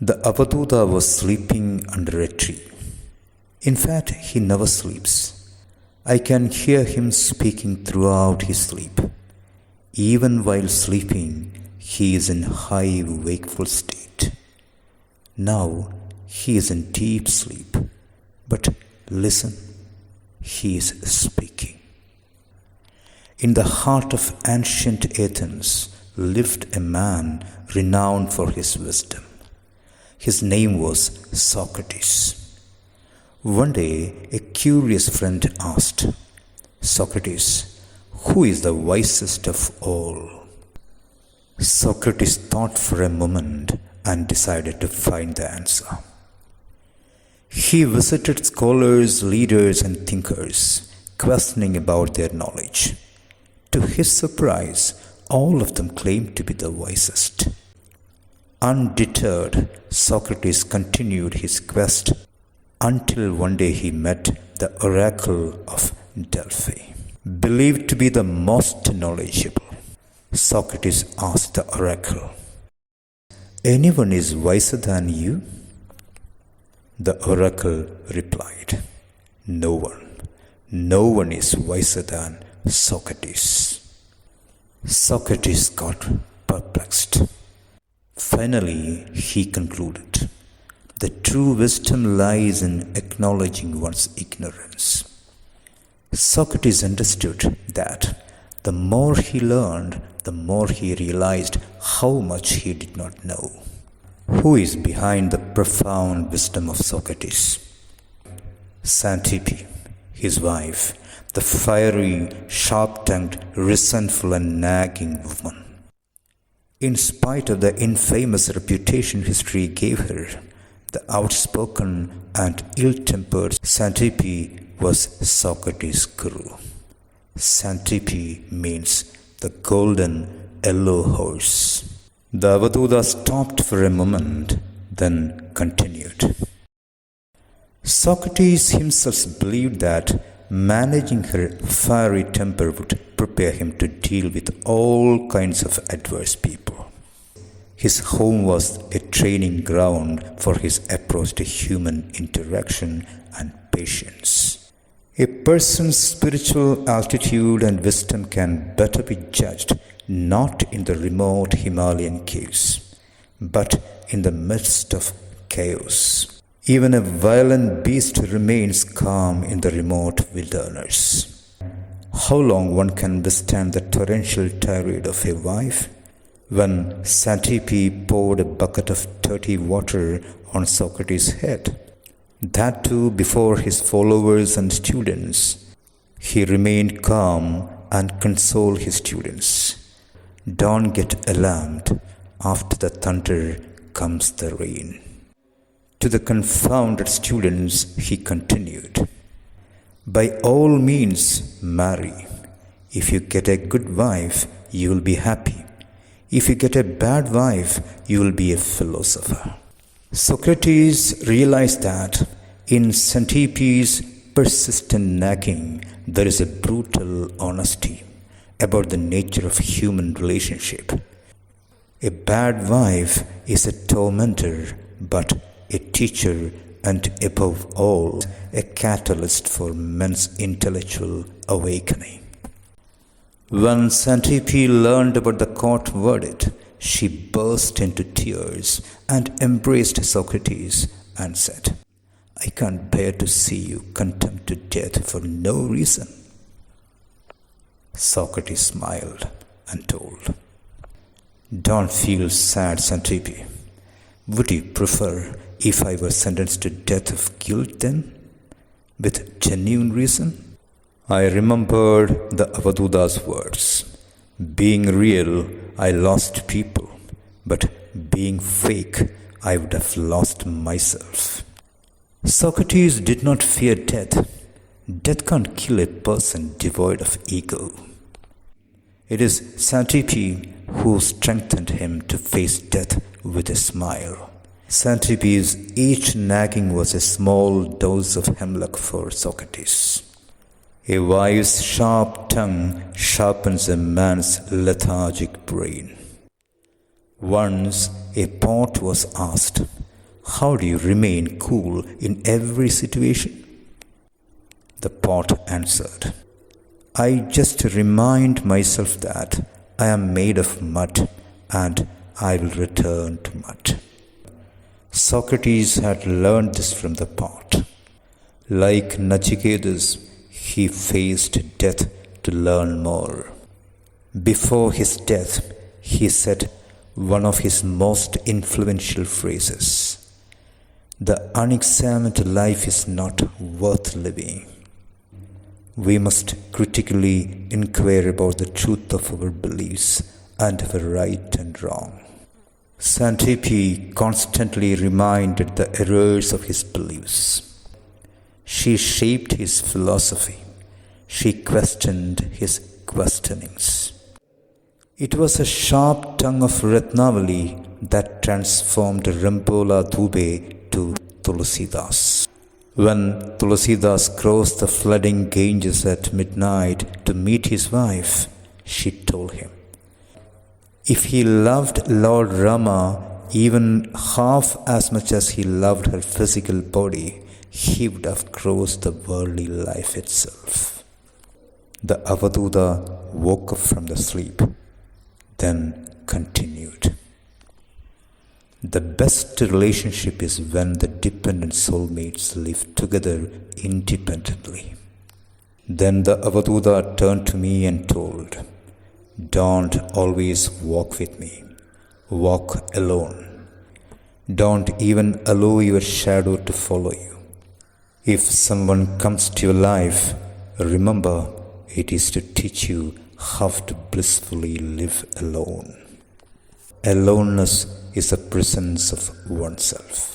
The Avadhootha was sleeping under a tree. In fact, he never sleeps. I can hear him speaking throughout his sleep. Even while sleeping, he is in high wakeful state. Now, he is in deep sleep. But listen, he is speaking. In the heart of ancient Athens lived a man renowned for his wisdom. His name was Socrates. One day, a curious friend asked, Socrates, who is the wisest of all? Socrates thought for a moment and decided to find the answer. He visited scholars, leaders, and thinkers, questioning about their knowledge. To his surprise, all of them claimed to be the wisest. Undeterred, Socrates continued his quest until one day he met the oracle of Delphi. Believed to be the most knowledgeable, Socrates asked the oracle, "Anyone is wiser than you?" The oracle replied, "No one. No one is wiser than Socrates." Socrates got perplexed. Finally, he concluded, the true wisdom lies in acknowledging one's ignorance. Socrates understood that the more he learned, the more he realized how much he did not know. Who is behind the profound wisdom of Socrates? Xantippe, his wife, the fiery, sharp-tongued, resentful and nagging woman. In spite of the infamous reputation history gave her, the outspoken and ill-tempered Xantippe was Socrates' guru. Xantippe means the golden yellow horse. The Avadhootha stopped for a moment, then continued. Socrates himself believed that managing her fiery temper would prepare him to deal with all kinds of adverse people. His home was a training ground for his approach to human interaction and patience. A person's spiritual altitude and wisdom can better be judged not in the remote Himalayan caves, but in the midst of chaos. Even a violent beast remains calm in the remote wilderness. How long one can withstand the torrential tirade of a wife? When Xantippe poured a bucket of dirty water on Socrates' head, that too before his followers and students, he remained calm and consoled his students. Don't get alarmed. After the thunder comes the rain. To the confounded students, he continued, "By all means, marry. If you get a good wife, you will be happy. If you get a bad wife, you will be a philosopher." Socrates realized that in Xantippe's persistent nagging, there is a brutal honesty about the nature of human relationship. A bad wife is a tormentor, but a teacher and above all, a catalyst for men's intellectual awakening. When Xantippe learned about the court verdict, she burst into tears and embraced Socrates and said, "I can't bear to see you condemned to death for no reason." Socrates smiled and told, "Don't feel sad, Xantippe. Would you prefer if I were sentenced to death of guilt then, with genuine reason?" I remembered the Avadhootha's words. Being real, I lost people, but being fake, I would have lost myself. Socrates did not fear death. Death can't kill a person devoid of ego. It is Xantippe who strengthened him to face death with a smile. Xantippe's each nagging was a small dose of hemlock for Socrates. A wife's sharp tongue sharpens a man's lethargic brain. Once a pot was asked, How do you remain cool in every situation? The pot answered, I just remind myself that I am made of mud and I will return to mud. Socrates had learned this from the pot. Like Nachiketas, he faced death to learn more. Before his death, he said one of his most influential phrases, the unexamined life is not worth living. We must critically inquire about the truth of our beliefs and our right and wrong. Xantippe constantly reminded the errors of his beliefs. She shaped his philosophy. She questioned his questionings. It was a sharp tongue of Ratnavali that transformed Rampola Dube to Tulsidas. When Tulsidas crossed the flooding Ganges at midnight to meet his wife, she told him, if he loved Lord Rama even half as much as he loved her physical body, he would have crossed the worldly life itself. The Avadhootha woke up from the sleep, then continued. The best relationship is when the dependent soulmates live together independently. Then the Avadhootha turned to me and told, don't always walk with me. Walk alone. Don't even allow your shadow to follow you. If someone comes to your life, remember it is to teach you how to blissfully live alone. Aloneness is the presence of oneself.